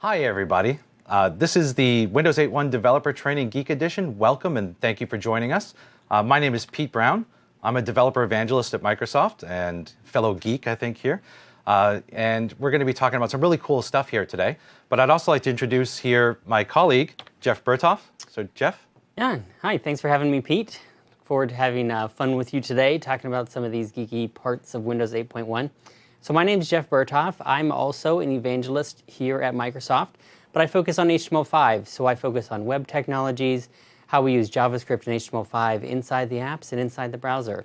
Hi, everybody. This is the Windows 8.1 Developer Training Geek Edition. Welcome and thank you for joining us. My name is Pete Brown. I'm a developer evangelist at Microsoft and fellow geek, I think, here. And we're going to be talking about some really cool stuff here today. But I'd also like to introduce here my colleague, Jeff Berthoff. So, Jeff? Yeah, hi. Thanks for having me, Pete. Look forward to having fun with you today, talking about some of these geeky parts of Windows 8.1. So my name is Jeff Berthoff. I'm also an evangelist here at Microsoft, but I focus on HTML5. So I focus on web technologies, how we use JavaScript and HTML5 inside the apps and inside the browser.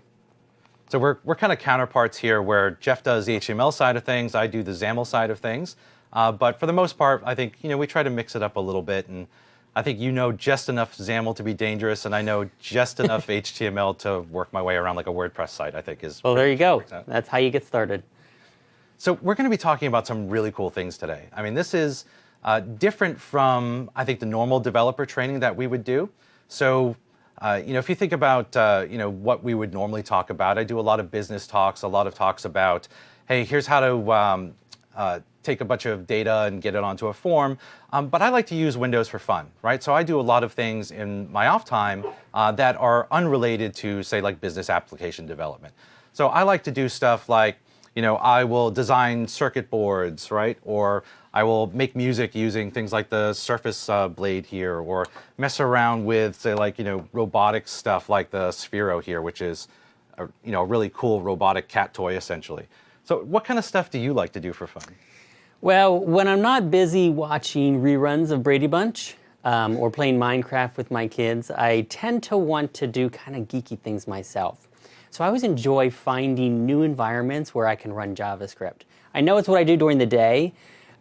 So we're kind of counterparts here, where Jeff does the HTML side of things, I do the XAML side of things. But for the most part, I think we try to mix it up a little bit, and I think you know just enough XAML to be dangerous, and I know just enough HTML to work my way around like a WordPress site, I think is. Well, there you go. That's how you get started. So we're going to be talking about some really cool things today. I mean, this is different from, I think, the normal developer training that we would do. So, if you think about, what we would normally talk about, I do a lot of business talks, a lot of talks about, hey, here's how to take a bunch of data and get it onto a form. But I like to use Windows for fun, right? So I do a lot of things in my off time that are unrelated to, say, like business application development. So I like to do stuff like, I will design circuit boards, right? Or I will make music using things like the Surface Blade here, or mess around with, say, like, robotic stuff like the Sphero here, which is, a really cool robotic cat toy, essentially. So what kind of stuff do you like to do for fun? Well, when I'm not busy watching reruns of Brady Bunch or playing Minecraft with my kids, I tend to want to do kind of geeky things myself. So I always enjoy finding new environments where I can run JavaScript. I know it's what I do during the day,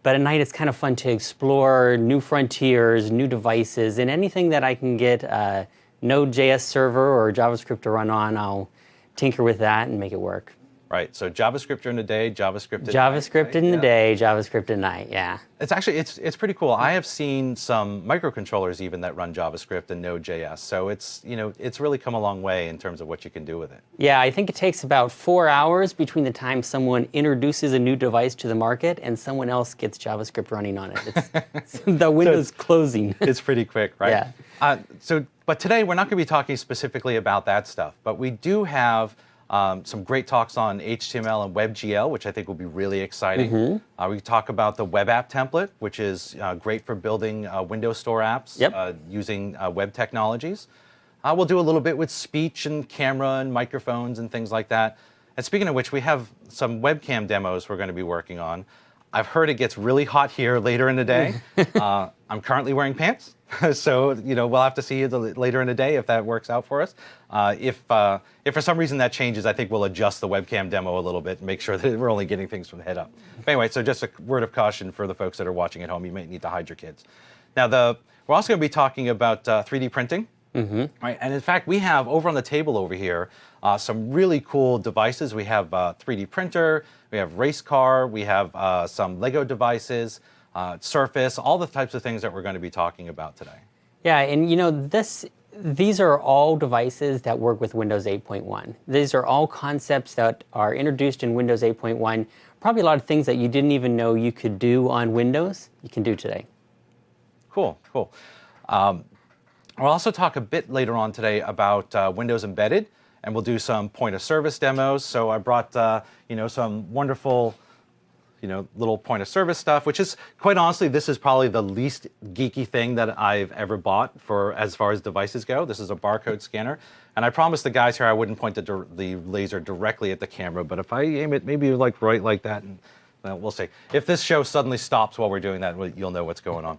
but at night it's kind of fun to explore new frontiers, new devices, and anything that I can get a Node.js server or JavaScript to run on, I'll tinker with that and make it work. Right, so JavaScript during the day, JavaScript at night. JavaScript in the day, JavaScript at night, yeah. It's actually, it's pretty cool. I have seen some microcontrollers even that run JavaScript and Node.js. So it's, it's really come a long way in terms of what you can do with it. Yeah, I think it takes about 4 hours between the time someone introduces a new device to the market and someone else gets JavaScript running on it. It's the window's closing. It's pretty quick, right? Yeah. But today we're not going to be talking specifically about that stuff, but we do have some great talks on HTML and WebGL, which I think will be really exciting. Mm-hmm. We talk about the web app template, which is great for building Windows Store apps using web technologies. We'll do a little bit with speech and camera and microphones and things like that. And speaking of which, we have some webcam demos we're going to be working on. I've heard it gets really hot here later in the day. I'm currently wearing pants, so we'll have to see later in the day if that works out for us. If for some reason that changes, I think we'll adjust the webcam demo a little bit and make sure that we're only getting things from the head up. But anyway, so just a word of caution for the folks that are watching at home. You might need to hide your kids. Now, we're also going to be talking about 3D printing. Mm-hmm. Right? And in fact, we have over on the table over here some really cool devices. We have a 3D printer, we have race car, we have some Lego devices, Surface, all the types of things that we're going to be talking about today. Yeah, and these are all devices that work with Windows 8.1. These are all concepts that are introduced in Windows 8.1. Probably a lot of things that you didn't even know you could do on Windows, you can do today. Cool. We'll also talk a bit later on today about Windows Embedded, and we'll do some point of service demos. So I brought some wonderful little point of service stuff, which is, quite honestly, this is probably the least geeky thing that I've ever bought as far as devices go. This is a barcode scanner. And I promised the guys here I wouldn't point the laser directly at the camera, but if I aim it maybe like right like that, and we'll see. If this show suddenly stops while we're doing that, you'll know what's going on.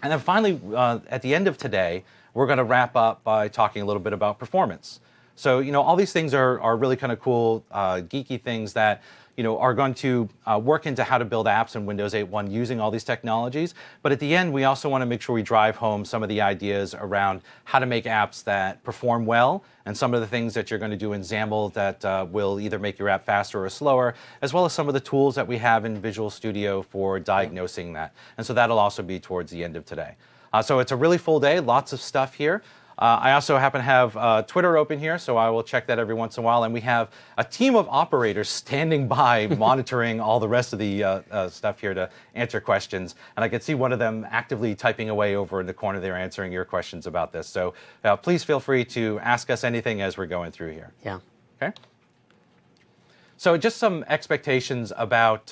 And then finally, at the end of today, we're going to wrap up by talking a little bit about performance. So, all these things are really kind of cool, geeky things that, are going to work into how to build apps in Windows 8.1 using all these technologies. But at the end, we also want to make sure we drive home some of the ideas around how to make apps that perform well, and some of the things that you're going to do in XAML that will either make your app faster or slower, as well as some of the tools that we have in Visual Studio for diagnosing that. And so that'll also be towards the end of today. So it's a really full day, lots of stuff here. I also happen to have Twitter open here, so I will check that every once in a while. And we have a team of operators standing by monitoring all the rest of the stuff here to answer questions. And I can see one of them actively typing away over in the corner there answering your questions about this. So please feel free to ask us anything as we're going through here. Yeah. Okay. So just some expectations about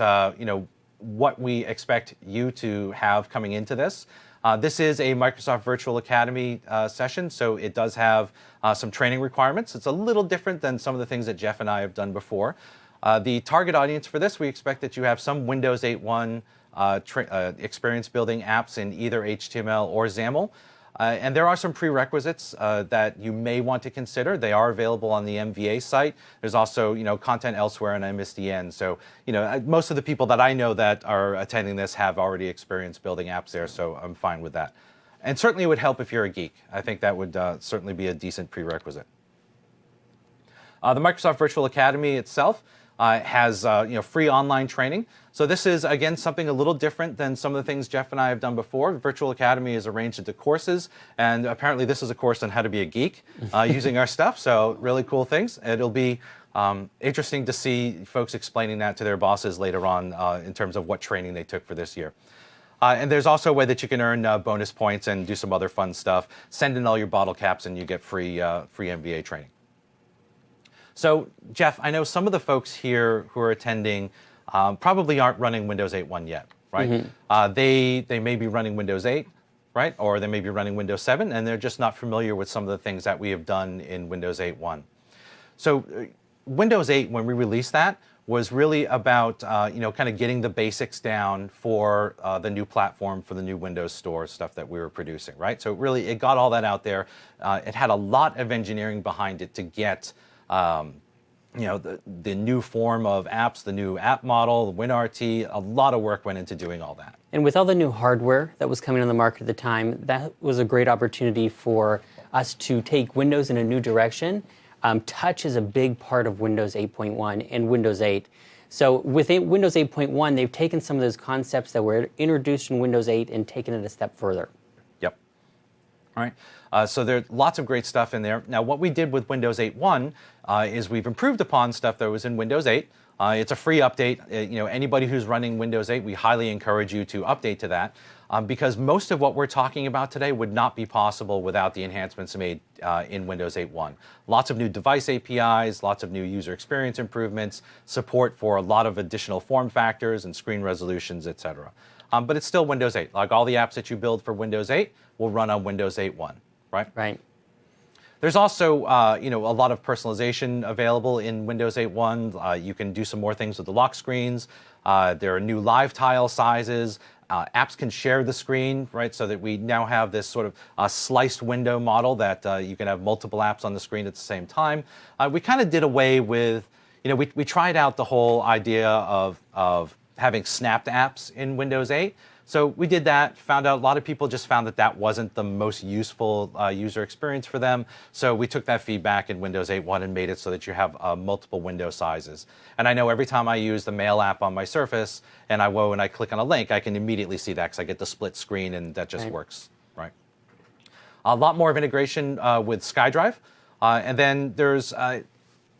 what we expect you to have coming into this. This is a Microsoft Virtual Academy session, so it does have some training requirements. It's a little different than some of the things that Jeff and I have done before. The target audience for this, we expect that you have some Windows 8.1 experience building apps in either HTML or XAML. And there are some prerequisites that you may want to consider. They are available on the MVA site. There's also, content elsewhere in MSDN. So, most of the people that I know that are attending this have already experienced building apps there, so I'm fine with that. And certainly it would help if you're a geek. I think that would certainly be a decent prerequisite. The Microsoft Virtual Academy itself has free online training. So this is, again, something a little different than some of the things Jeff and I have done before. Virtual Academy is arranged into courses, and apparently this is a course on how to be a geek using our stuff, so really cool things. It'll be interesting to see folks explaining that to their bosses later on in terms of what training they took for this year. And there's also a way that you can earn bonus points and do some other fun stuff. Send in all your bottle caps and you get free MVA training. So, Jeff, I know some of the folks here who are attending probably aren't running Windows 8.1 yet, right? Mm-hmm. They may be running Windows 8, right? Or they may be running Windows 7, and they're just not familiar with some of the things that we have done in Windows 8.1. So, Windows 8, when we released that, was really about kind of getting the basics down for the new platform, for the new Windows Store stuff that we were producing, right? So really, it got all that out there. It had a lot of engineering behind it to get the new form of apps, the new app model, the WinRT. A lot of work went into doing all that. And with all the new hardware that was coming on the market at the time, that was a great opportunity for us to take Windows in a new direction. Touch is a big part of Windows 8.1 and Windows 8. So with Windows 8.1, they've taken some of those concepts that were introduced in Windows 8 and taken it a step further. Yep. All right. So there's lots of great stuff in there. Now, what we did with Windows 8.1 is we've improved upon stuff that was in Windows 8. It's a free update. Anybody who's running Windows 8, we highly encourage you to update to that because most of what we're talking about today would not be possible without the enhancements made in Windows 8.1. Lots of new device APIs, lots of new user experience improvements, support for a lot of additional form factors and screen resolutions, etc. But it's still Windows 8. Like all the apps that you build for Windows 8 will run on Windows 8.1, right? Right. There's also, a lot of personalization available in Windows 8.1. You can do some more things with the lock screens. There are new live tile sizes. Apps can share the screen, right? So that we now have this sort of sliced window model that you can have multiple apps on the screen at the same time. We kind of did away with, we tried out the whole idea of having snapped apps in Windows 8. So we did that, found out a lot of people just found that that wasn't the most useful user experience for them. So we took that feedback in Windows 8.1 and made it so that you have multiple window sizes. And I know every time I use the Mail app on my Surface and I click on a link, I can immediately see that because I get the split screen and that just works, right? A lot more of integration with SkyDrive. And then there's a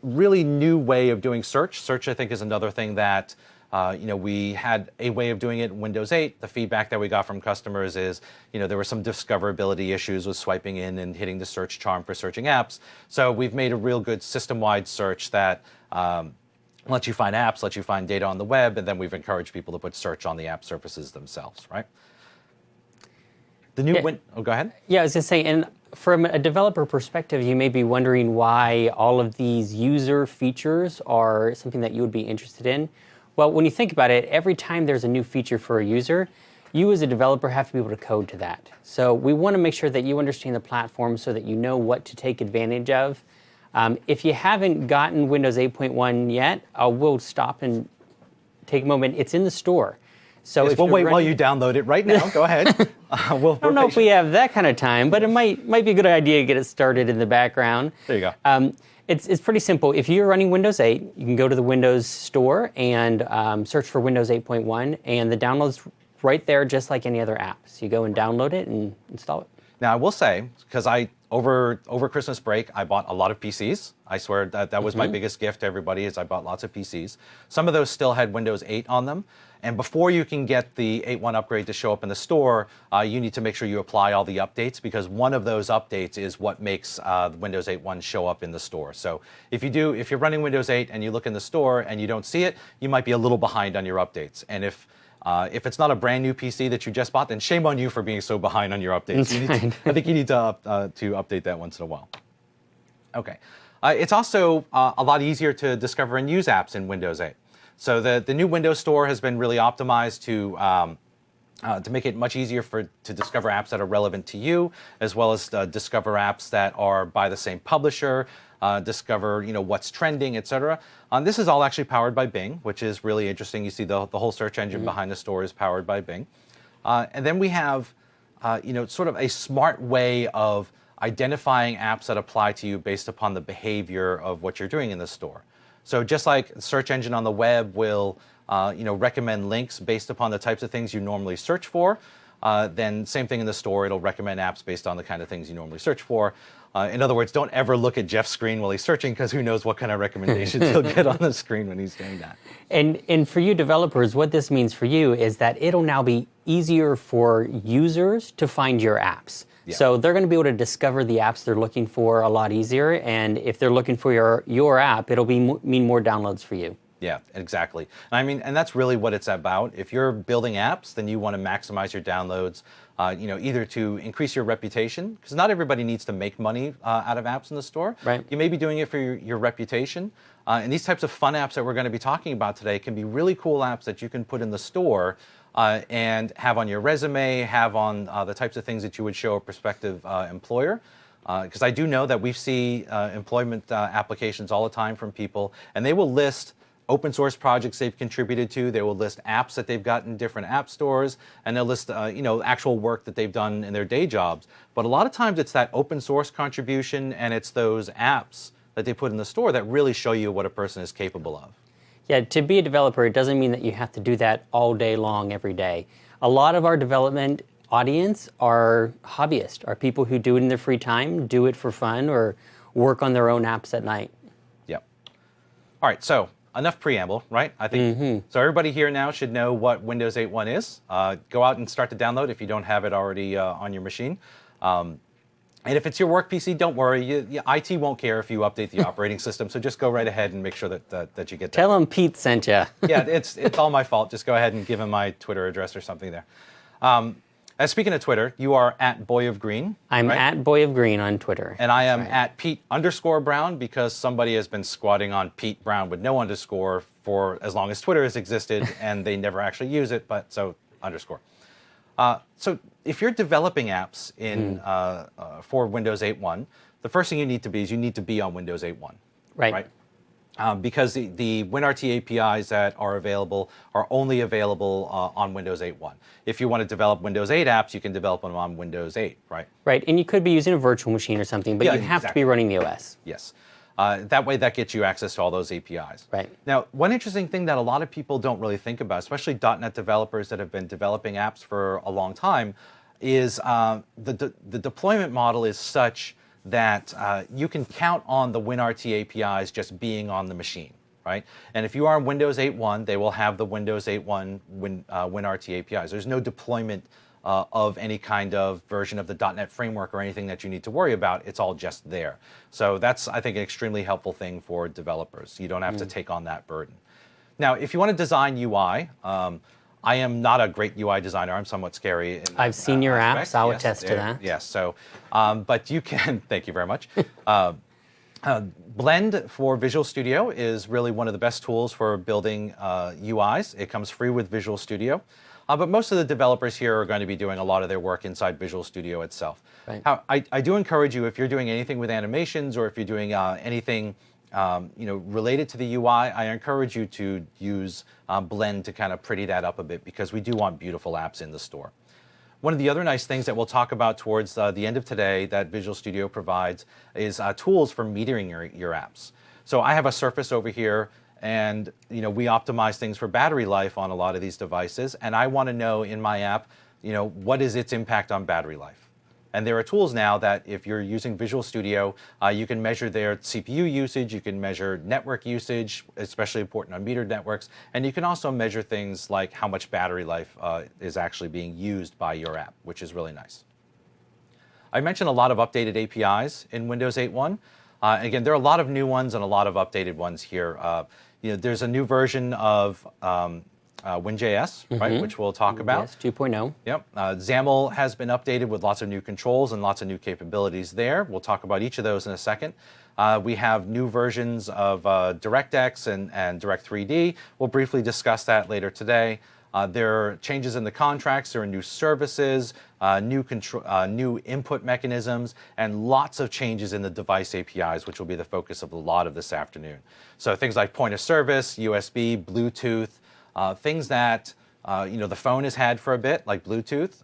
really new way of doing search. Search, I think, is another thing that we had a way of doing it in Windows 8. The feedback that we got from customers is, there were some discoverability issues with swiping in and hitting the search charm for searching apps. So we've made a real good system-wide search that lets you find apps, lets you find data on the web, and then we've encouraged people to put search on the app surfaces themselves, right? The new go ahead. Yeah, I was going to say, and from a developer perspective, you may be wondering why all of these user features are something that you would be interested in. Well, when you think about it, every time there's a new feature for a user, you as a developer have to be able to code to that. So we want to make sure that you understand the platform so that you know what to take advantage of. If you haven't gotten Windows 8.1 yet, we'll stop and take a moment. It's in the store. So yes, we'll wait while you download it right now. Go ahead. I don't know if we have that kind of time, but it might be a good idea to get it started in the background. There you go. It's pretty simple. If you're running Windows 8, you can go to the Windows Store and search for Windows 8.1, and the download's right there just like any other app. So you go and download it and install it. Now, I will say, because I over Christmas break, I bought a lot of PCs. I swear that was my biggest gift to everybody is I bought lots of PCs. Some of those still had Windows 8 on them. And before you can get the 8.1 upgrade to show up in the store, you need to make sure you apply all the updates, because one of those updates is what makes Windows 8.1 show up in the store. So if you're running Windows 8 and you look in the store and you don't see it, you might be a little behind on your updates. And if it's not a brand new PC that you just bought, then shame on you for being so behind on your updates. I think you need to update that once in a while. Okay. It's also a lot easier to discover and use apps in Windows 8. So the new Windows Store has been really optimized to make it much easier to discover apps that are relevant to you, as well as discover apps that are by the same publisher, discover what's trending, etc. This is all actually powered by Bing, which is really interesting. You see the whole search engine behind the store is powered by Bing. And then we have sort of a smart way of identifying apps that apply to you based upon the behavior of what you're doing in the store. So just like the search engine on the web will recommend links based upon the types of things you normally search for, then same thing in the store, it'll recommend apps based on the kind of things you normally search for. In other words, don't ever look at Jeff's screen while he's searching, because who knows what kind of recommendations he'll get on the screen when he's doing that. And for you developers, what this means for you is that it'll now be easier for users to find your apps. Yeah. So they're going to be able to discover the apps they're looking for a lot easier. And if they're looking for your app, it'll mean more downloads for you. Yeah, exactly. And that's really what it's about. If you're building apps, then you want to maximize your downloads, either to increase your reputation, because not everybody needs to make money out of apps in the store. Right. You may be doing it for your reputation. And these types of fun apps that we're going to be talking about today can be really cool apps that you can put in the store and have on your resume, have on the types of things that you would show a prospective employer. Because I do know that we see employment applications all the time from people, and they will list open source projects they've contributed to. They will list apps that they've got in different app stores, and they'll list actual work that they've done in their day jobs. But a lot of times it's that open source contribution and it's those apps that they put in the store that really show you what a person is capable of. Yeah, to be a developer, it doesn't mean that you have to do that all day long, every day. A lot of our development audience are hobbyists, are people who do it in their free time, do it for fun, or work on their own apps at night. Yep. All right, so enough preamble, right? I think so. Everybody here now should know what Windows 8.1 is. Go out and start to download if you don't have it already on your machine. And if it's your work PC, don't worry. IT won't care if you update the operating system. So just go right ahead and make sure that you get that. Tell them Pete sent you. Yeah, it's all my fault. Just go ahead and give him my Twitter address or something there. And speaking of Twitter, you are at Boy of Green. I'm right? at Boy of Green on Twitter. And I am at Pete_Brown, because somebody has been squatting on Pete Brown with no underscore for as long as Twitter has existed, and they never actually use it, but so underscore. So if you're developing apps in for Windows 8.1, the first thing you need to be on Windows 8.1. Right. Because the WinRT APIs that are available are only available on Windows 8.1. If you want to develop Windows 8 apps, you can develop them on Windows 8, right? Right, and you could be using a virtual machine or something, but you have to be running the OS. Yes. That way, that gets you access to all those APIs. Right. Now, one interesting thing that a lot of people don't really think about, especially .NET developers that have been developing apps for a long time, is the deployment model is such that you can count on the WinRT APIs just being on the machine, right? And if you are on Windows 8.1, they will have the Windows 8.1 WinRT APIs. There's no deployment of any kind of version of the .NET framework or anything that you need to worry about. It's all just there. So that's, I think, an extremely helpful thing for developers. You don't have to take on that burden. Now, if you want to design UI, I am not a great UI designer. I'm somewhat scary. I've seen your apps. I'll attest to that. Yes. So, but you can. Thank you very much. Blend for Visual Studio is really one of the best tools for building UIs. It comes free with Visual Studio. But most of the developers here are going to be doing a lot of their work inside Visual Studio itself. Right. I do encourage you, if you're doing anything with animations or if you're doing anything related to the UI, I encourage you to use Blend to kind of pretty that up a bit, because we do want beautiful apps in the store. One of the other nice things that we'll talk about towards the end of today that Visual Studio provides is tools for metering your apps. So I have a Surface over here, and we optimize things for battery life on a lot of these devices, and I want to know in my app, what is its impact on battery life? And there are tools now that if you're using Visual Studio, you can measure their CPU usage, you can measure network usage, especially important on metered networks, and you can also measure things like how much battery life is actually being used by your app, which is really nice. I mentioned a lot of updated APIs in Windows 8.1. Again, there are a lot of new ones and a lot of updated ones here. There's a new version of WinJS, right, which we'll talk about. Yes, 2.0. Yep. XAML has been updated with lots of new controls and lots of new capabilities there. We'll talk about each of those in a second. We have new versions of DirectX and Direct3D. We'll briefly discuss that later today. There are changes in the contracts, there are new services, new input mechanisms, and lots of changes in the device APIs, which will be the focus of a lot of this afternoon. So things like point of service, USB, Bluetooth, things that the phone has had for a bit, like Bluetooth.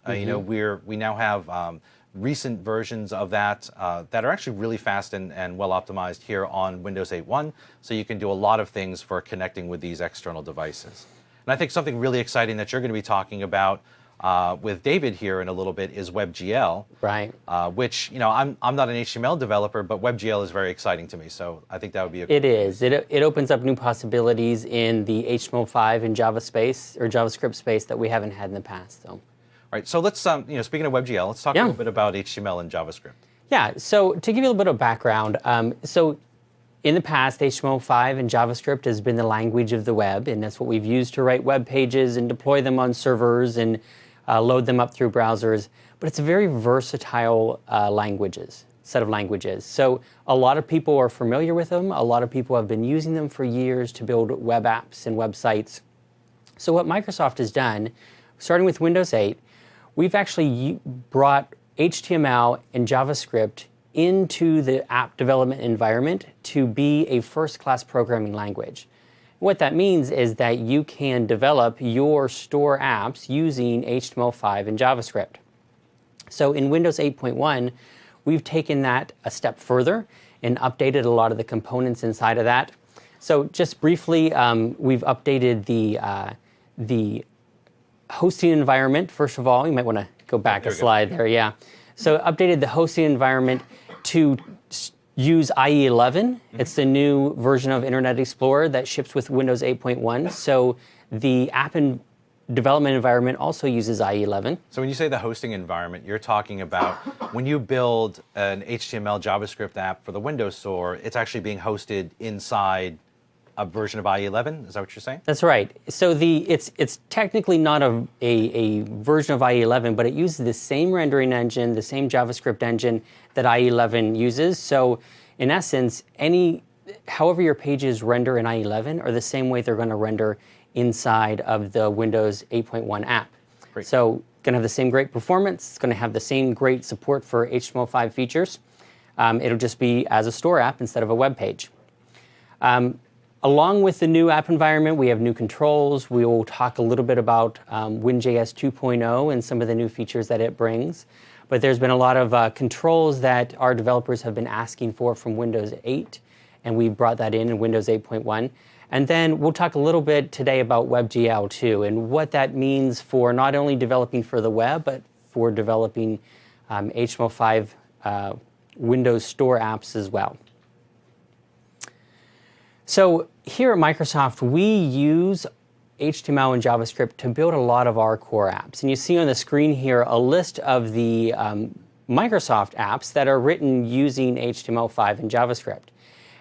We now have recent versions of that that are actually really fast and well optimized here on Windows 8.1. So you can do a lot of things for connecting with these external devices. And I think something really exciting that you're going to be talking about with David here in a little bit is WebGL. Right. Which, I'm not an HTML developer, but WebGL is very exciting to me. So I think that would be a... It is. It opens up new possibilities in the HTML5 and Java space, or JavaScript space, that we haven't had in the past. So. All right. So let's, speaking of WebGL, let's talk a little bit about HTML and JavaScript. Yeah. So to give you a little bit of background, in the past, HTML5 and JavaScript has been the language of the web, and that's what we've used to write web pages and deploy them on servers and load them up through browsers. But it's a very versatile set of languages. So a lot of people are familiar with them. A lot of people have been using them for years to build web apps and websites. So what Microsoft has done, starting with Windows 8, we've actually brought HTML and JavaScript into the app development environment to be a first-class programming language. What that means is that you can develop your store apps using HTML5 and JavaScript. So in Windows 8.1, we've taken that a step further and updated a lot of the components inside of that. So just briefly, we've updated the hosting environment. First of all, you might want to go back a slide there, yeah. So updated the hosting environment to use IE11. It's the new version of Internet Explorer that ships with Windows 8.1. So the app and development environment also uses IE11. So when you say the hosting environment, you're talking about when you build an HTML JavaScript app for the Windows Store, it's actually being hosted inside a version of IE11? Is that what you're saying? That's right. So it's technically not a version of IE11, but it uses the same rendering engine, the same JavaScript engine that IE11 uses. So in essence, however your pages render in IE11 are the same way they're going to render inside of the Windows 8.1 app. Great. So going to have the same great performance. It's going to have the same great support for HTML5 features. It'll just be as a store app instead of a web page. Along with the new app environment, we have new controls. We will talk a little bit about WinJS 2.0 and some of the new features that it brings. But there's been a lot of controls that our developers have been asking for from Windows 8, and we brought that in Windows 8.1. And then we'll talk a little bit today about WebGL 2 and what that means for not only developing for the web, but for developing HTML5 Windows Store apps as well. So here at Microsoft, we use HTML and JavaScript to build a lot of our core apps. And you see on the screen here a list of the Microsoft apps that are written using HTML5 and JavaScript.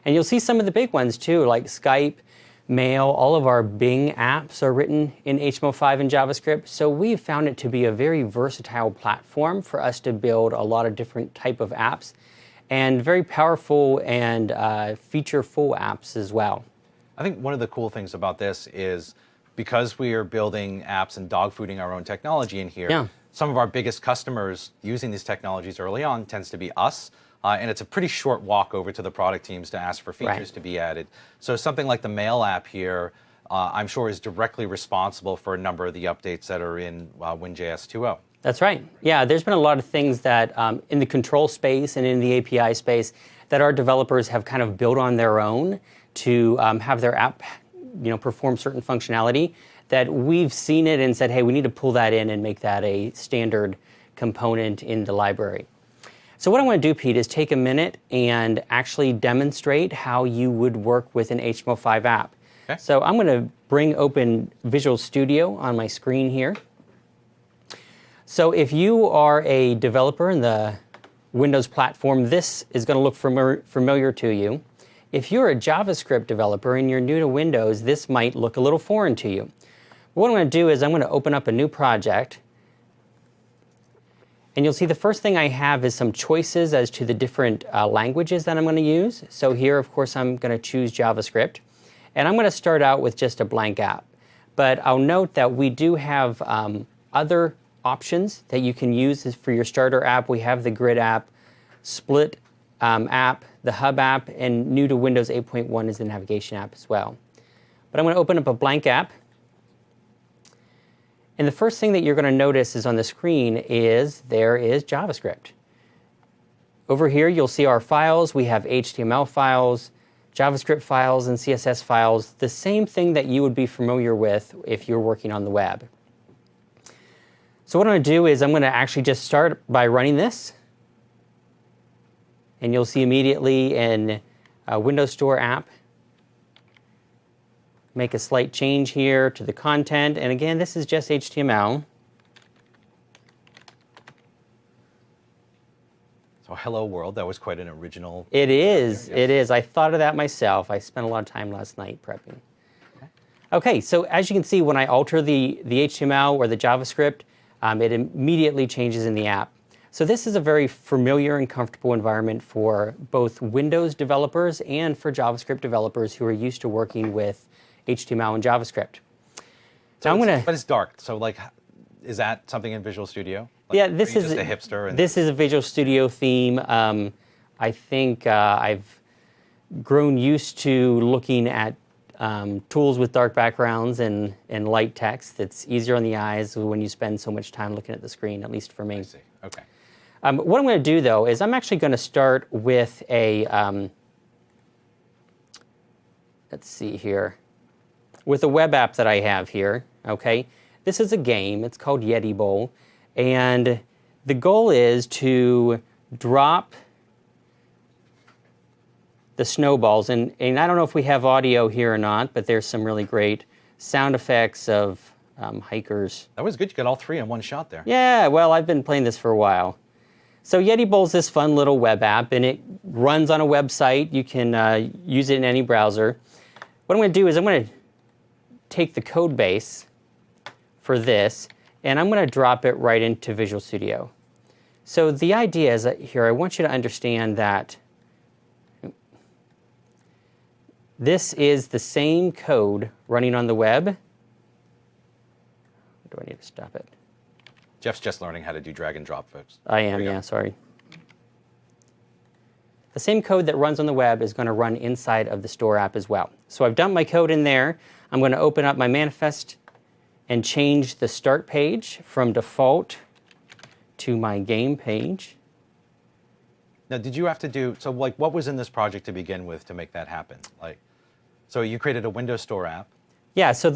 And you'll see some of the big ones too, like Skype, Mail. All of our Bing apps are written in HTML5 and JavaScript. So we've found it to be a very versatile platform for us to build a lot of different type of apps, and very powerful and feature-full apps as well. I think one of the cool things about this is because we are building apps and dogfooding our own technology in here, some of our biggest customers using these technologies early on tends to be us. And it's a pretty short walk over to the product teams to ask for features to be added. So something like the Mail app here, I'm sure is directly responsible for a number of the updates that are in WinJS 2.0. That's right. Yeah, there's been a lot of things that in the control space and in the API space that our developers have kind of built on their own to have their app, perform certain functionality, that we've seen it and said, hey, we need to pull that in and make that a standard component in the library. So what I want to do, Pete, is take a minute and actually demonstrate how you would work with an HTML5 app. Okay. So I'm going to bring open Visual Studio on my screen here. So if you are a developer in the Windows platform, this is going to look familiar to you. If you're a JavaScript developer and you're new to Windows, this might look a little foreign to you. What I'm going to do is I'm going to open up a new project. And you'll see the first thing I have is some choices as to the different languages that I'm going to use. So here, of course, I'm going to choose JavaScript. And I'm going to start out with just a blank app. But I'll note that we do have other options that you can use for your starter app. We have the grid app, split app, the hub app, and new to Windows 8.1 is the navigation app as well. But I'm going to open up a blank app. And the first thing that you're going to notice is on the screen is there is JavaScript. Over here, you'll see our files. We have HTML files, JavaScript files, and CSS files, the same thing that you would be familiar with if you're working on the web. So what I'm going to do is I'm going to actually just start by running this. And you'll see immediately in Windows Store app, make a slight change here to the content. And again, this is just HTML. So hello world, that was quite an original. It is, yes. It is. I thought of that myself. I spent a lot of time last night prepping. Okay, so as you can see, when I alter the HTML or the JavaScript, it immediately changes in the app. So this is a very familiar and comfortable environment for both Windows developers and for JavaScript developers who are used to working with HTML and JavaScript. So but it's dark. So like, is that something in Visual Studio? Like, yeah, this is just a hipster. And this is a Visual Studio theme. I think I've grown used to looking at tools with dark backgrounds and light text. It's easier on the eyes when you spend so much time looking at the screen, at least for me. I see. Okay. What I'm going to do, though, is I'm actually going to start with a, let's see here, with a web app that I have here, okay? This is a game. It's called Yeti Bowl. And the goal is to drop the snowballs. And I don't know if we have audio here or not, but there's some really great sound effects of hikers. That was good. You got all three in one shot there. Yeah, well, I've been playing this for a while. So Yeti Bowl is this fun little web app, and it runs on a website. You can use it in any browser. What I'm going to do is I'm going to take the code base for this, and I'm going to drop it right into Visual Studio. So the idea is that here, I want you to understand that this is the same code running on the web. Do I need to stop it? Jeff's just learning how to do drag and drop, folks. I am, yeah, sorry. The same code that runs on the web is going to run inside of the Store app as well. So I've dumped my code in there. I'm going to open up my manifest and change the start page from default to my game page. Now, did you have to do, so like what was in this project to begin with to make that happen? Like, so you created a Windows Store app. Yeah, so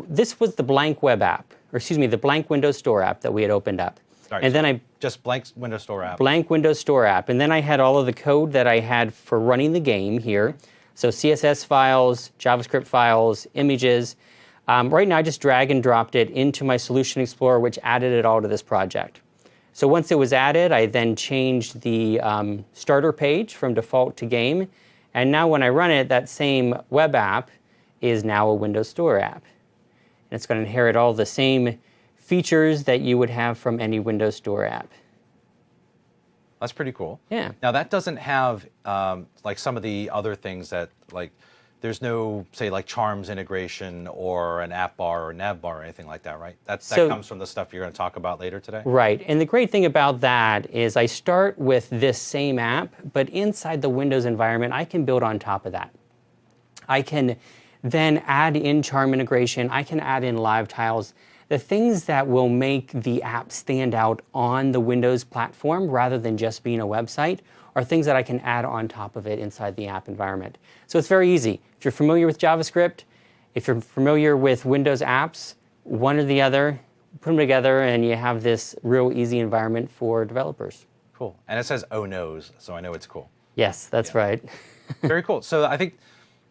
this was the blank web app, or excuse me, the blank Windows Store app that we had opened up. Right, and so then I just blank Windows Store app. Blank Windows Store app. And then I had all of the code that I had for running the game here. So CSS files, JavaScript files, images. Right now I just drag and dropped it into my Solution Explorer, which added it all to this project. So once it was added, I then changed the starter page from default to game. And now when I run it, that same web app is now a Windows Store app. And it's going to inherit all the same features that you would have from any Windows Store app. That's pretty cool. Yeah. Now that doesn't have like some of the other things that like, there's no, say, like Charms integration or an app bar or nav bar or anything like that, right? That comes from the stuff you're going to talk about later today? Right. And the great thing about that is I start with this same app, but inside the Windows environment, I can build on top of that. I can then add in Charm integration. I can add in live tiles. The things that will make the app stand out on the Windows platform rather than just being a website are things that I can add on top of it inside the app environment. So it's very easy. If you're familiar with JavaScript, if you're familiar with Windows apps, one or the other, put them together and you have this real easy environment for developers. Cool. And it says "Oh no's," so I know it's cool. Yes, that's right. Very cool. So I think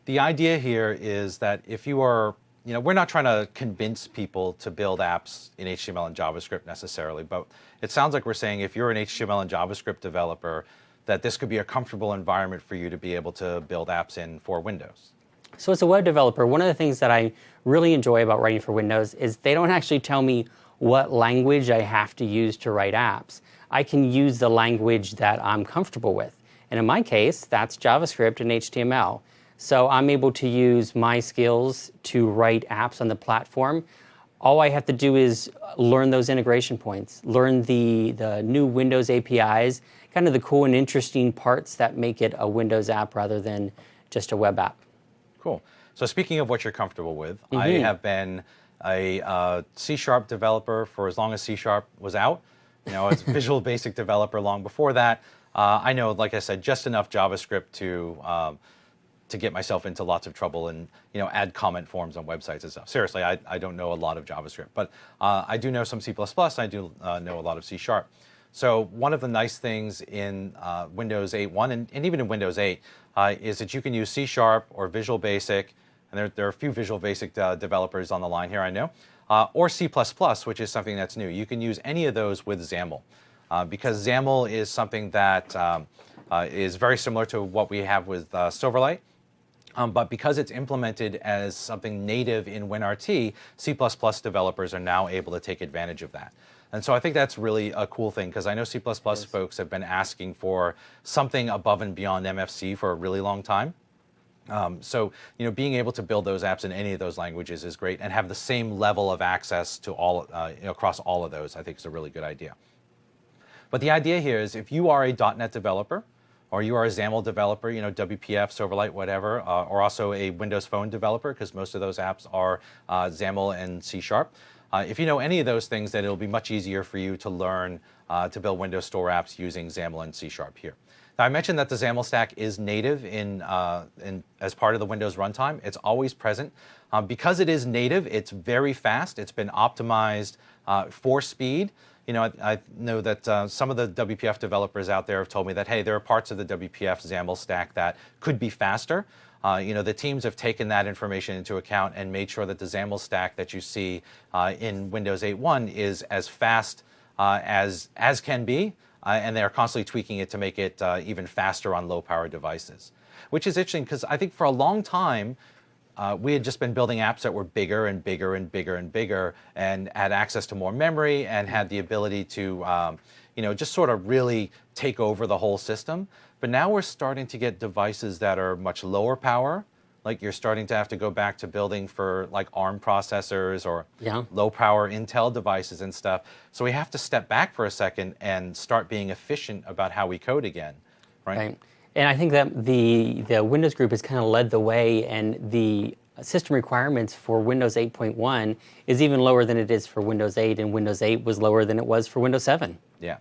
the idea here is that if you are, we're not trying to convince people to build apps in HTML and JavaScript necessarily, but it sounds like we're saying if you're an HTML and JavaScript developer, that this could be a comfortable environment for you to be able to build apps in for Windows. So as a web developer, one of the things that I really enjoy about writing for Windows is they don't actually tell me what language I have to use to write apps. I can use the language that I'm comfortable with. And in my case, that's JavaScript and HTML. So I'm able to use my skills to write apps on the platform. All I have to do is learn those integration points, learn the new Windows APIs, kind of the cool and interesting parts that make it a Windows app rather than just a web app. Cool. So speaking of what you're comfortable with, I have been a C# developer for as long as C# was out. I was a Visual Basic developer long before that. I know, like I said, just enough JavaScript to get myself into lots of trouble and add comment forms on websites and stuff. Seriously, I don't know a lot of JavaScript, but I do know some C++. I do know a lot of C#. So one of the nice things in Windows 8.1 and even in Windows 8 is that you can use C# or Visual Basic, and there are a few Visual Basic developers on the line here, I know, or C++, which is something that's new. You can use any of those with XAML because XAML is something that is very similar to what we have with Silverlight. But because it's implemented as something native in WinRT, C++ developers are now able to take advantage of that. And so I think that's really a cool thing because I know C++ folks have been asking for something above and beyond MFC for a really long time. So being able to build those apps in any of those languages is great and have the same level of access to all across all of those, I think is a really good idea. But the idea here is if you are a .NET developer, or you are a XAML developer, WPF, Silverlight, whatever, or also a Windows Phone developer, because most of those apps are XAML and C#. If you know any of those things, then it'll be much easier for you to learn to build Windows Store apps using XAML and C# here. Now, I mentioned that the XAML stack is native as part of the Windows runtime. It's always present. Because it is native, it's very fast. It's been optimized for speed. I know that some of the WPF developers out there have told me that, hey, there are parts of the WPF XAML stack that could be faster. The teams have taken that information into account and made sure that the XAML stack that you see in Windows 8.1 is as fast as can be, and they're constantly tweaking it to make it even faster on low-power devices, which is interesting because I think for a long time, we had just been building apps that were bigger and bigger and bigger and bigger and had access to more memory and had the ability to, just sort of really take over the whole system. But now we're starting to get devices that are much lower power. Like you're starting to have to go back to building for like ARM processors or low power Intel devices and stuff. So we have to step back for a second and start being efficient about how we code again, right? And I think that the Windows group has kind of led the way, and the system requirements for Windows 8.1 is even lower than it is for Windows 8, and Windows 8 was lower than it was for Windows 7. Yeah.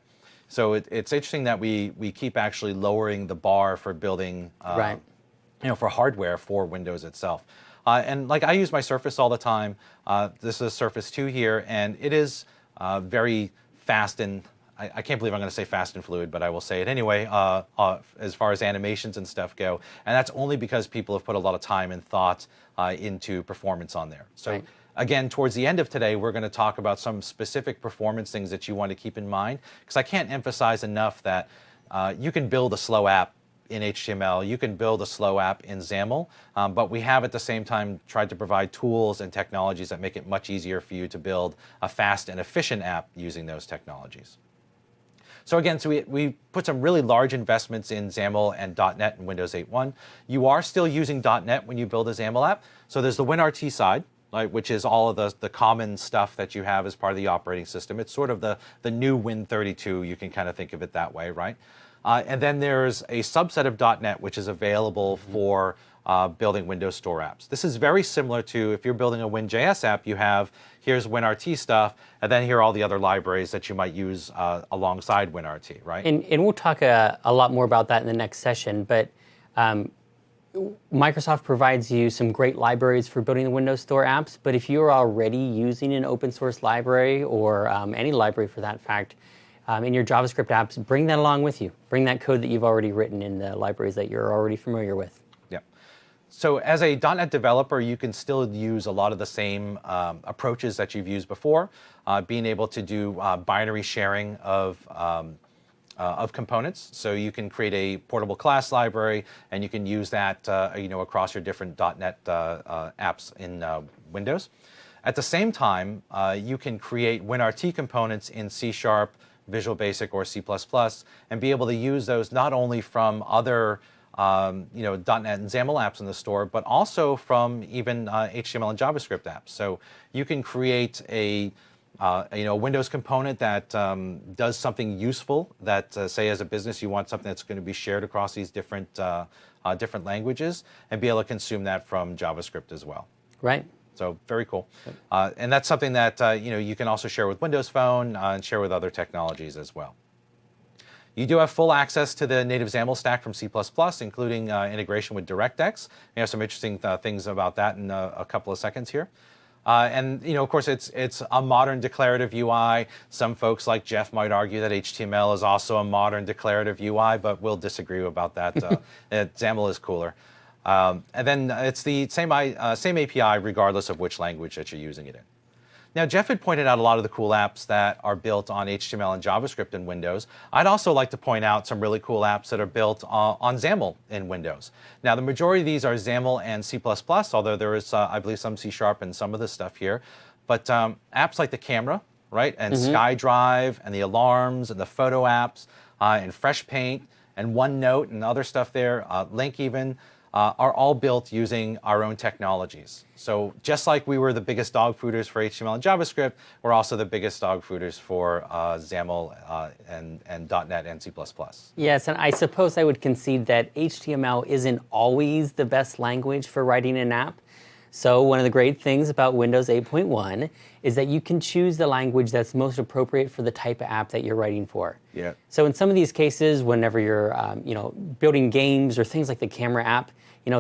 So it's interesting that we keep actually lowering the bar for building, for hardware for Windows itself. And like I use my Surface all the time. This is a Surface 2 here, and it is very fast and I can't believe I'm going to say fast and fluid, but I will say it anyway, as far as animations and stuff go. And that's only because people have put a lot of time and thought into performance on there. So again, towards the end of today, we're going to talk about some specific performance things that you want to keep in mind, because I can't emphasize enough that you can build a slow app in HTML, you can build a slow app in XAML, but we have at the same time tried to provide tools and technologies that make it much easier for you to build a fast and efficient app using those technologies. So again, we put some really large investments in XAML and .NET in Windows 8.1. You are still using .NET when you build a XAML app. So there's the WinRT side, right, which is all of the common stuff that you have as part of the operating system. It's sort of the new Win32. You can kind of think of it that way, right? And then there's a subset of .NET which is available for building Windows Store apps. This is very similar to if you're building a Win.js app, you have here's WinRT stuff, and then here are all the other libraries that you might use alongside WinRT, right? And we'll talk a lot more about that in the next session, but Microsoft provides you some great libraries for building the Windows Store apps, but if you're already using an open source library or any library for that fact, in your JavaScript apps, bring that along with you. Bring that code that you've already written in the libraries that you're already familiar with. Yeah. So as a .NET developer, you can still use a lot of the same approaches that you've used before, being able to do binary sharing of components. So you can create a portable class library, and you can use that across your different .NET apps in Windows. At the same time, you can create WinRT components in C#, Visual Basic, or C++, and be able to use those not only from other .NET and XAML apps in the store, but also from even HTML and JavaScript apps. So you can create a Windows component that does something useful. That say as a business you want something that's going to be shared across these different languages, and be able to consume that from JavaScript as well. Right. So very cool, and that's something that you can also share with Windows Phone and share with other technologies as well. You do have full access to the native XAML stack from C++, including integration with DirectX. We have some interesting things about that in a couple of seconds here. And of course, it's a modern declarative UI. Some folks like Jeff might argue that HTML is also a modern declarative UI, but we'll disagree about that. XAML is cooler. And then it's the same API regardless of which language that you're using it in. Now, Jeff had pointed out a lot of the cool apps that are built on HTML and JavaScript in Windows. I'd also like to point out some really cool apps that are built on XAML in Windows. Now, the majority of these are XAML and C++, although there is, I believe, some C# and some of this stuff here. But apps like the camera, right, and SkyDrive, and the alarms, and the photo apps, and FreshPaint, and OneNote, and other stuff there, Link even, are all built using our own technologies. So just like we were the biggest dog fooders for HTML and JavaScript, we're also the biggest dog fooders for XAML and .NET and C++. Yes, and I suppose I would concede that HTML isn't always the best language for writing an app. So one of the great things about Windows 8.1 is that you can choose the language that's most appropriate for the type of app that you're writing for. Yeah. So in some of these cases, whenever you're building games or things like the camera app,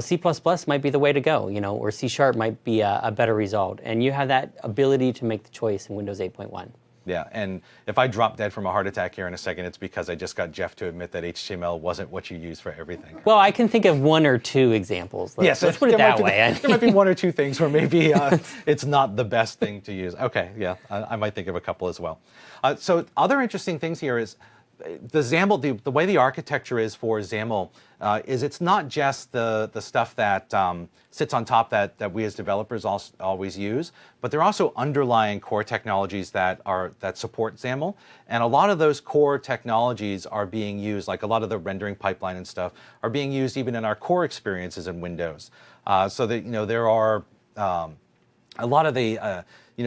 C++ might be the way to go, or C# might be a better result. And you have that ability to make the choice in Windows 8.1. Yeah, and if I drop dead from a heart attack here in a second, it's because I just got Jeff to admit that HTML wasn't what you use for everything. Well, I can think of one or two examples. Let's put it that way. There might be one or two things where maybe it's not the best thing to use. Okay, yeah, I might think of a couple as well. So other interesting things here is the XAML, the way the architecture is for XAML is it's not just the stuff that sits on top that we as developers always use, but there are also underlying core technologies that support XAML, and a lot of those core technologies are being used, like a lot of the rendering pipeline and stuff are being used even in our core experiences in Windows. So that there are a lot of the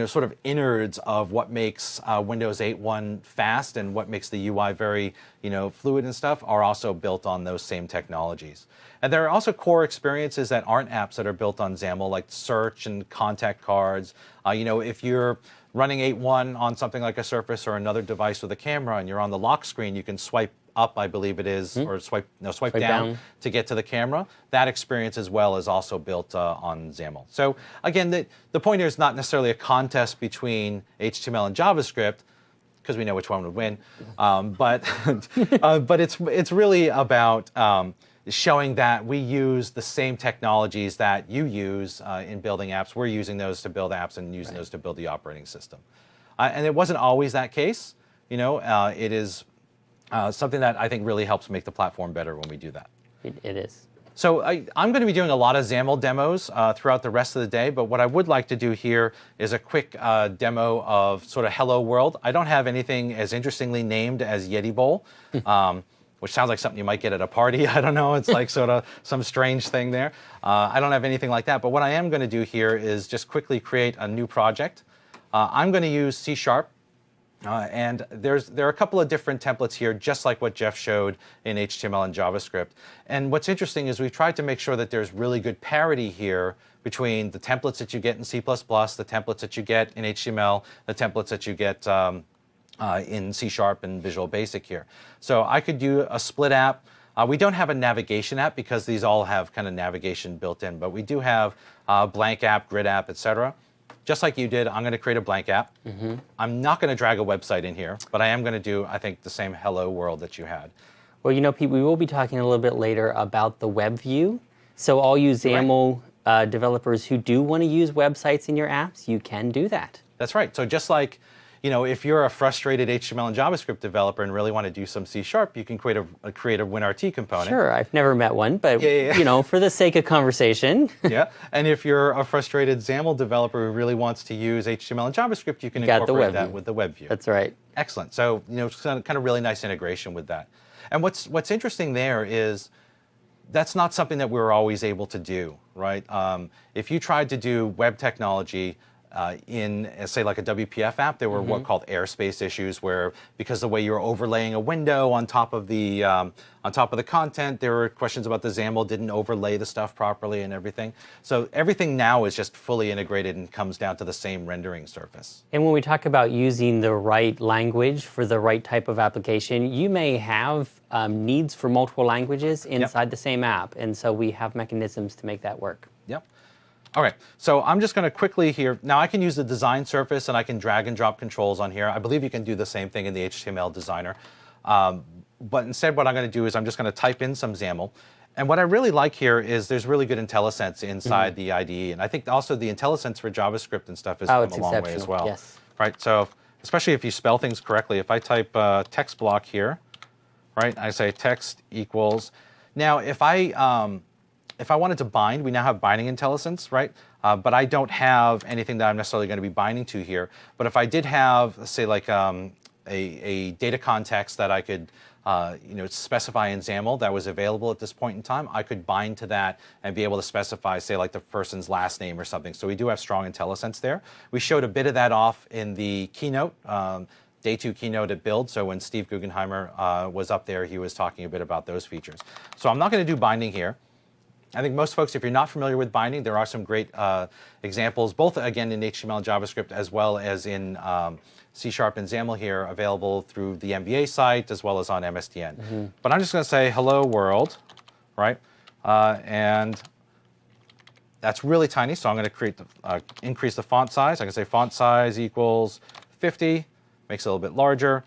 sort of innards of what makes Windows 8.1 fast and what makes the UI very, fluid and stuff are also built on those same technologies. And there are also core experiences that aren't apps that are built on XAML, like search and contact cards. If you're running 8.1 on something like a Surface or another device with a camera and you're on the lock screen, you can swipe up, I believe it is, or swipe down to get to the camera. That experience as well is also built on XAML. So again, the point here is not necessarily a contest between HTML and JavaScript, because we know which one would win, but it's really about showing that we use the same technologies that you use in building apps. We're using those to build apps and using those to build the operating system. And it wasn't always that case. It is something that I think really helps make the platform better when we do that. It is. So I'm going to be doing a lot of XAML demos throughout the rest of the day, but what I would like to do here is a quick demo of sort of Hello World. I don't have anything as interestingly named as Yeti Bowl, which sounds like something you might get at a party. I don't know. It's like sort of some strange thing there. I don't have anything like that, but what I am going to do here is just quickly create a new project. I'm going to use C#. And there are a couple of different templates here, just like what Jeff showed in HTML and JavaScript. And what's interesting is we've tried to make sure that there's really good parity here between the templates that you get in C++, the templates that you get in HTML, the templates that you get in C# and Visual Basic here. So I could do a split app. We don't have a navigation app because these all have kind of navigation built in, but we do have blank app, grid app, etc. just like you did, I'm going to create a blank app. I'm not going to drag a website in here, but I am going to do, I think, the same hello world that you had. Well, you know, Pete, we will be talking a little bit later about the web view. So all you XAML developers who do want to use websites in your apps, you can do that. That's right. So just like, you know, if you're a frustrated HTML and JavaScript developer and really want to do some C#, you can create a WinRT component. Sure, I've never met one, but you know, for the sake of conversation. Yeah, and if you're a frustrated XAML developer who really wants to use HTML and JavaScript, you can incorporate that with the web view. That's right. Excellent. So, you know, it's kind of really nice integration with that. And what's interesting there is that's not something that we were always able to do, right? If you tried to do web technology in, say, like a WPF app, there were what called airspace issues, where because the way you were overlaying a window on top of the content, there were questions about the XAML didn't overlay the stuff properly and everything. So everything now is just fully integrated and comes down to the same rendering surface. And when we talk about using the right language for the right type of application, you may have needs for multiple languages inside the same app, and so we have mechanisms to make that work. Yep. All right, so I'm just going to quickly here, now I can use the design surface and I can drag and drop controls on here. I believe you can do the same thing in the HTML designer. But instead what I'm going to do is I'm just going to type in some XAML. And what I really like here is there's really good IntelliSense inside the IDE. And I think also the IntelliSense for JavaScript and stuff has come a long way as well. Yes. Right, so especially if you spell things correctly, if I type text block here, right, I say text equals. Now if I wanted to bind, we now have binding IntelliSense, right? But I don't have anything that I'm necessarily going to be binding to here. But if I did have, say, like a data context that I could you know, specify in XAML that was available at this point in time, I could bind to that and be able to specify, say, like the person's last name or something. So we do have strong IntelliSense there. We showed a bit of that off in the keynote, Day 2 keynote at Build. So when Steve Guggenheimer was up there, he was talking a bit about those features. So I'm not going to do binding here. I think most folks, if you're not familiar with binding, there are some great examples, both again in HTML and JavaScript, as well as in C# and XAML here, available through the MVA site as well as on MSDN. But I'm just going to say hello world, right? And that's really tiny, so I'm going to create increase the font size. I can say font size equals 50, makes it a little bit larger.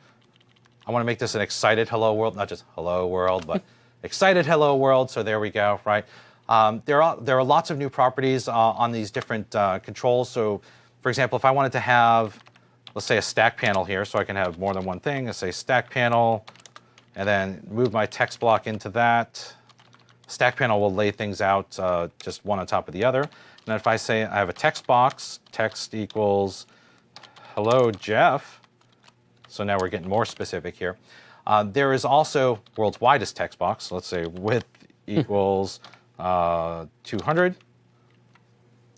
I want to make this an excited hello world, not just hello world, but excited hello world. So there we go, right? There are lots of new properties on these different controls. So, for example, if I wanted to have, let's say, a stack panel here, so I can have more than one thing. Let's say stack panel, and then move my text block into that. Stack panel will lay things out just one on top of the other. And then if I say I have a text box, text equals hello Jeff. So now we're getting more specific here. There is also world's widest text box. So let's say width equals 200.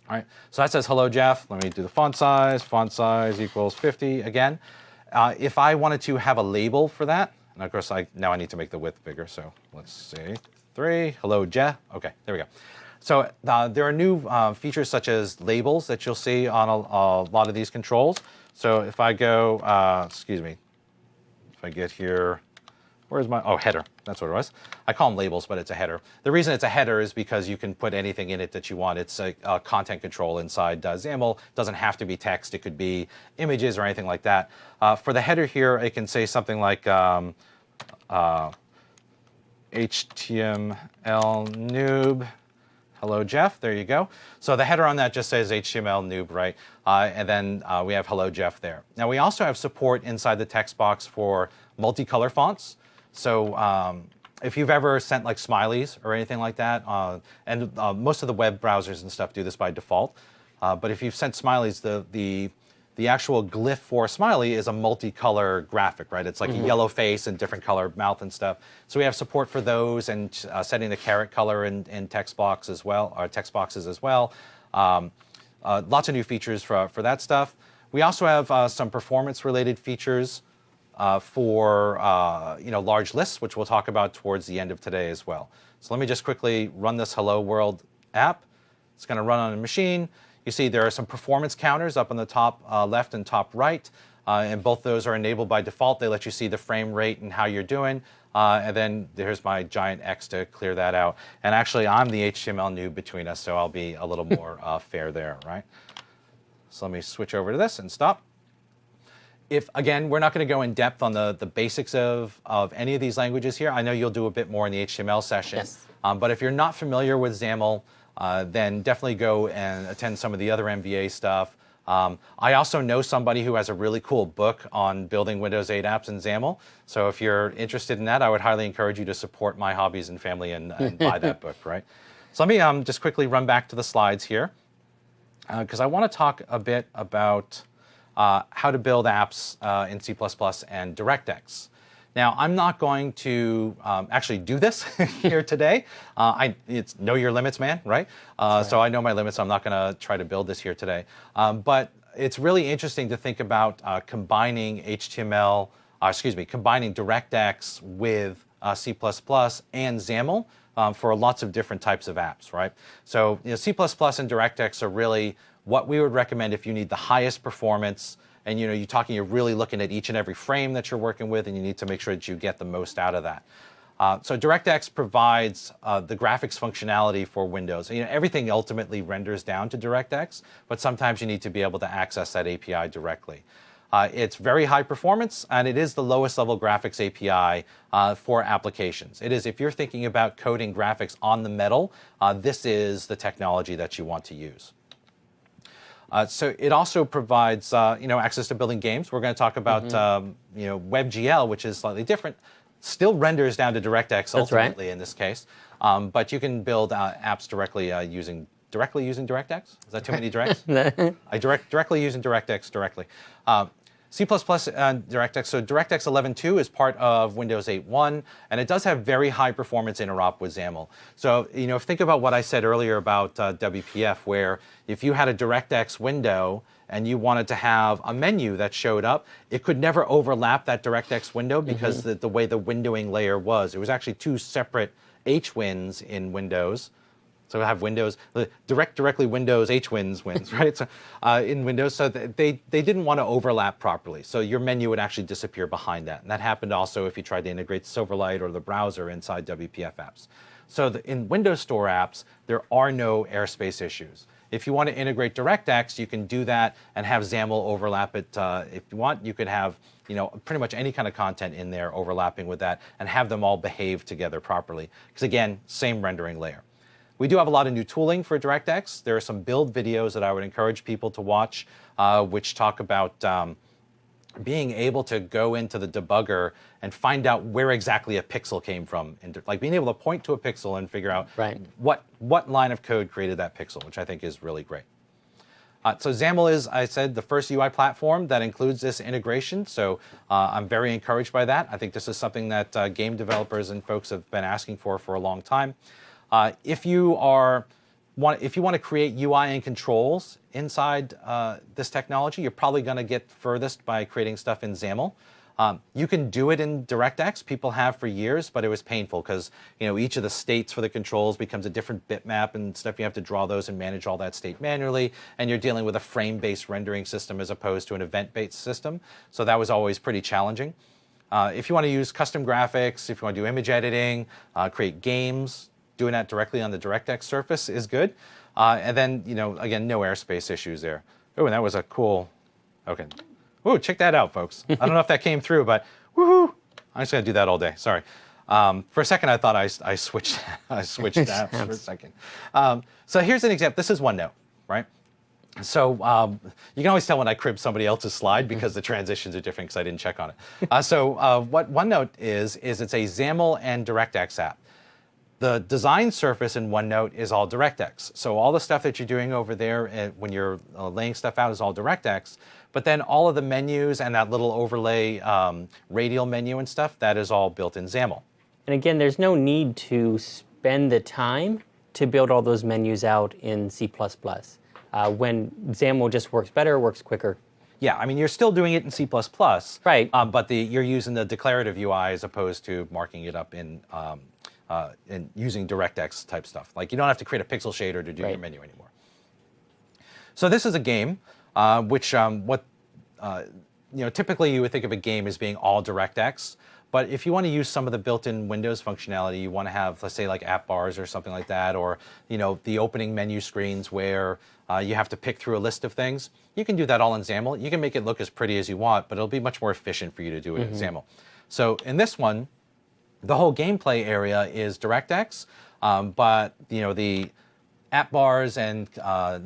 All right, so that says hello Jeff. Let me do the font size equals 50 again. If I wanted to have a label for that, and of course now I need to make the width bigger, so let's see, 3, hello Jeff. Okay, there we go. So there are new features such as labels that you'll see on a lot of these controls. So if I go, excuse me, if I get here, where's my, oh, header, that's what it was. I call them labels, but it's a header. The reason it's a header is because you can put anything in it that you want. It's a content control inside XAML. It doesn't have to be text. It could be images or anything like that. For the header here, it can say something like HTML noob. Hello, Jeff. There you go. So the header on that just says HTML noob, right? And then we have hello, Jeff there. Now, we also have support inside the text box for multicolor fonts. So if you've ever sent like smileys or anything like that, and most of the web browsers and stuff do this by default, but if you've sent smileys, the actual glyph for a smiley is a multicolor graphic, right? It's like a yellow face and different color mouth and stuff. So we have support for those and setting the caret color in text box as well, or text boxes as well. Lots of new features for that stuff. We also have some performance-related features for large lists, which we'll talk about towards the end of today as well. So let me just quickly run this Hello World app. It's going to run on a machine. You see there are some performance counters up on the top left and top right, and both those are enabled by default. They let you see the frame rate and how you're doing, and then there's my giant X to clear that out. And actually, I'm the HTML noob between us, so I'll be a little more fair there, right? So let me switch over to this and stop. Again, we're not going to go in depth on the basics of any of these languages here. I know you'll do a bit more in the HTML session. Yes. But if you're not familiar with XAML, then definitely go and attend some of the other MVA stuff. I also know somebody who has a really cool book on building Windows 8 apps in XAML. So if you're interested in that, I would highly encourage you to support My Hobbies and Family and buy that book, right? So let me just quickly run back to the slides here, because I want to talk a bit about how to build apps in C++ and DirectX. Now, I'm not going to actually do this here today. It's know your limits, man, right? So I know my limits. So I'm not going to try to build this here today. But it's really interesting to think about combining combining DirectX with C++ and XAML for lots of different types of apps, right? So C++ and DirectX are really what we would recommend if you need the highest performance. And you're really looking at each and every frame that you're working with, and you need to make sure that you get the most out of that. So DirectX provides the graphics functionality for Windows. Everything ultimately renders down to DirectX, but sometimes you need to be able to access that API directly. It's very high performance, and it is the lowest level graphics API for applications. It is, if you're thinking about coding graphics on the metal, this is the technology that you want to use. So it also provides access to building games. We're going to talk about WebGL, which is slightly different. Still renders down to DirectX ultimately in this case, but you can build apps directly using DirectX. Is that too many directs? Directly using DirectX directly. C++ and DirectX. So DirectX 11.2 is part of Windows 8.1, and it does have very high performance interop with XAML. So, think about what I said earlier about WPF, where if you had a DirectX window and you wanted to have a menu that showed up, it could never overlap that DirectX window because the way the windowing layer was. It was actually two separate HWinds in Windows. So we have Windows, directly Windows HWinds wins, right? So in Windows, so they didn't want to overlap properly. So your menu would actually disappear behind that. And that happened also if you tried to integrate Silverlight or the browser inside WPF apps. So in Windows Store apps, there are no airspace issues. If you want to integrate DirectX, you can do that and have XAML overlap it. If you want, you could have pretty much any kind of content in there overlapping with that and have them all behave together properly. Because again, same rendering layer. We do have a lot of new tooling for DirectX. There are some build videos that I would encourage people to watch, which talk about being able to go into the debugger and find out where exactly a pixel came from, and like being able to point to a pixel and figure out what line of code created that pixel, which I think is really great. So XAML is, I said, the first UI platform that includes this integration. So I'm very encouraged by that. I think this is something that game developers and folks have been asking for a long time. If you want to create UI and controls inside this technology, you're probably going to get furthest by creating stuff in XAML. You can do it in DirectX. People have for years, but it was painful because each of the states for the controls becomes a different bitmap and stuff. You have to draw those and manage all that state manually, and you're dealing with a frame-based rendering system as opposed to an event-based system. So that was always pretty challenging. If you want to use custom graphics, if you want to do image editing, create games, doing that directly on the DirectX surface is good. And then, again, no airspace issues there. Oh, and that was a cool, okay. Ooh, check that out, folks. I don't know if that came through, but woohoo! I'm just going to do that all day. Sorry. For a second, I thought I switched apps for a second. So here's an example. This is OneNote, right? So you can always tell when I crib somebody else's slide because the transitions are different because I didn't check on it. So what OneNote is it's a XAML and DirectX app. The design surface in OneNote is all DirectX. So all the stuff that you're doing over there when you're laying stuff out is all DirectX. But then all of the menus and that little overlay radial menu and stuff, that is all built in XAML. And again, there's no need to spend the time to build all those menus out in C++. When XAML just works better, works quicker. Yeah, I mean, you're still doing it in C++. Right. But you're using the declarative UI as opposed to marking it up in and using DirectX type stuff. Like you don't have to create a pixel shader to do your menu anymore. So this is a game, which typically you would think of a game as being all DirectX. But if you want to use some of the built-in Windows functionality, you want to have, let's say, like app bars or something like that, or the opening menu screens where you have to pick through a list of things. You can do that all in XAML. You can make it look as pretty as you want, but it'll be much more efficient for you to do it in XAML. So in this one, the whole gameplay area is DirectX, but the app bars and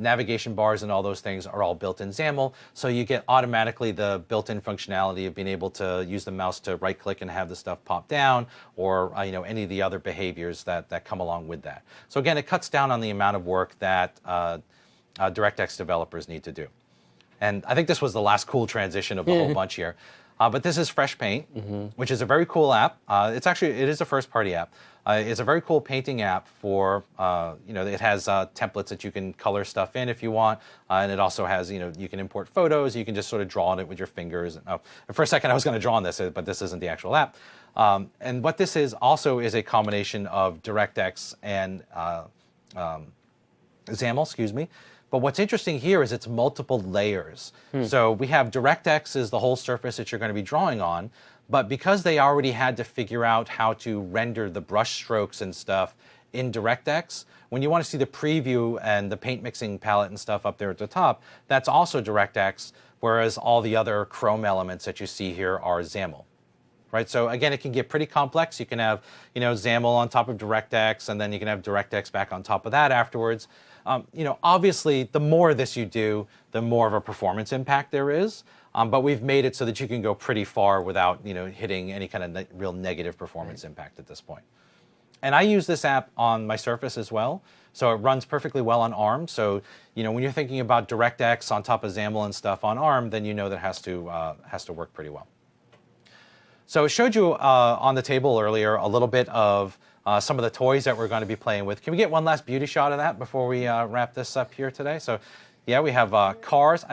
navigation bars and all those things are all built in XAML, so you get automatically the built-in functionality of being able to use the mouse to right-click and have the stuff pop down, or any of the other behaviors that come along with that. So again, it cuts down on the amount of work that DirectX developers need to do. And I think this was the last cool transition of the whole bunch here. But this is Fresh Paint, which is a very cool app. It is a first-party app. It's a very cool painting app for, it has templates that you can color stuff in if you want. And it also has, you can import photos. You can just sort of draw on it with your fingers. For a second, I was going to draw on this, but this isn't the actual app. And what this is also is a combination of DirectX and XAML, excuse me. But what's interesting here is it's multiple layers. So we have DirectX is the whole surface that you're going to be drawing on, but because they already had to figure out how to render the brush strokes and stuff in DirectX, when you want to see the preview and the paint mixing palette and stuff up there at the top, that's also DirectX, whereas all the other Chrome elements that you see here are XAML. Right, so again, it can get pretty complex. You can have, XAML on top of DirectX, and then you can have DirectX back on top of that afterwards. Obviously, the more of this you do, the more of a performance impact there is. But we've made it so that you can go pretty far without, hitting any kind of real negative performance impact at this point. And I use this app on my Surface as well, so it runs perfectly well on ARM. So, when you're thinking about DirectX on top of XAML and stuff on ARM, then that has to work pretty well. So I showed you on the table earlier a little bit of some of the toys that we're going to be playing with. Can we get one last beauty shot of that before we wrap this up here today? So, yeah, we have cars.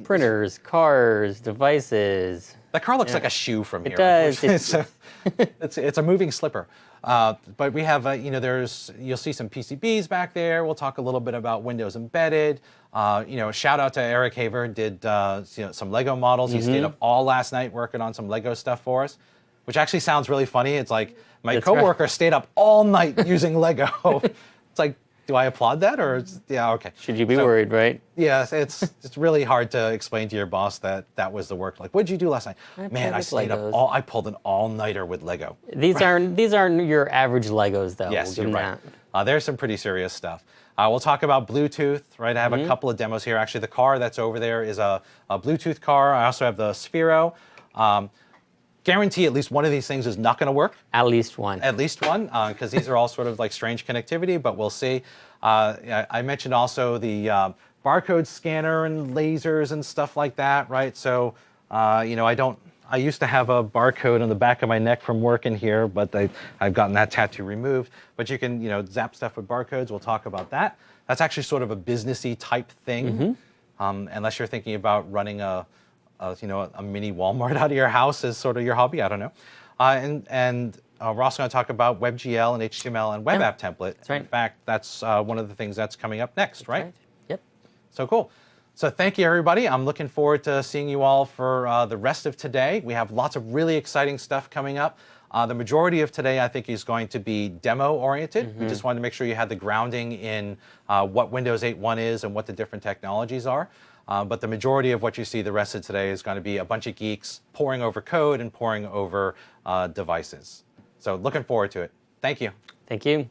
Printers, cars, devices. That car looks like a shoe from here. It does. It's a moving slipper. But we have, you'll see some PCBs back there. We'll talk a little bit about Windows Embedded. Shout out to Eric Haver, did some Lego models. He stayed up all last night working on some Lego stuff for us, which actually sounds really funny. It's like my coworker stayed up all night using Lego. It's like, do I applaud that, or yeah, okay? Should you be worried, right? Yes, it's really hard to explain to your boss that was the work. Like, what did you do last night? Man, I stayed up I pulled an all-nighter with Lego. These aren't your average Legos, though. Yes, you're right. There's some pretty serious stuff. We'll talk about Bluetooth, right? I have a couple of demos here. Actually, the car that's over there is a Bluetooth car. I also have the Sphero. Guarantee at least one of these things is not going to work. At least one. At least one, because these are all sort of like strange connectivity, but we'll see. I mentioned also the barcode scanner and lasers and stuff like that, right? So, I used to have a barcode on the back of my neck from working here, but I've gotten that tattoo removed. But you can, zap stuff with barcodes. We'll talk about that. That's actually sort of a businessy type thing, unless you're thinking about running a mini Walmart out of your house as sort of your hobby. I don't know. We're also going to talk about WebGL and HTML and web app template. That's right. In fact, that's one of the things that's coming up next, right? Yep. So cool. So thank you, everybody. I'm looking forward to seeing you all for the rest of today. We have lots of really exciting stuff coming up. The majority of today, I think, is going to be demo-oriented. We just wanted to make sure you had the grounding in what Windows 8.1 is and what the different technologies are. But the majority of what you see the rest of today is going to be a bunch of geeks poring over code and poring over devices. So looking forward to it. Thank you. Thank you.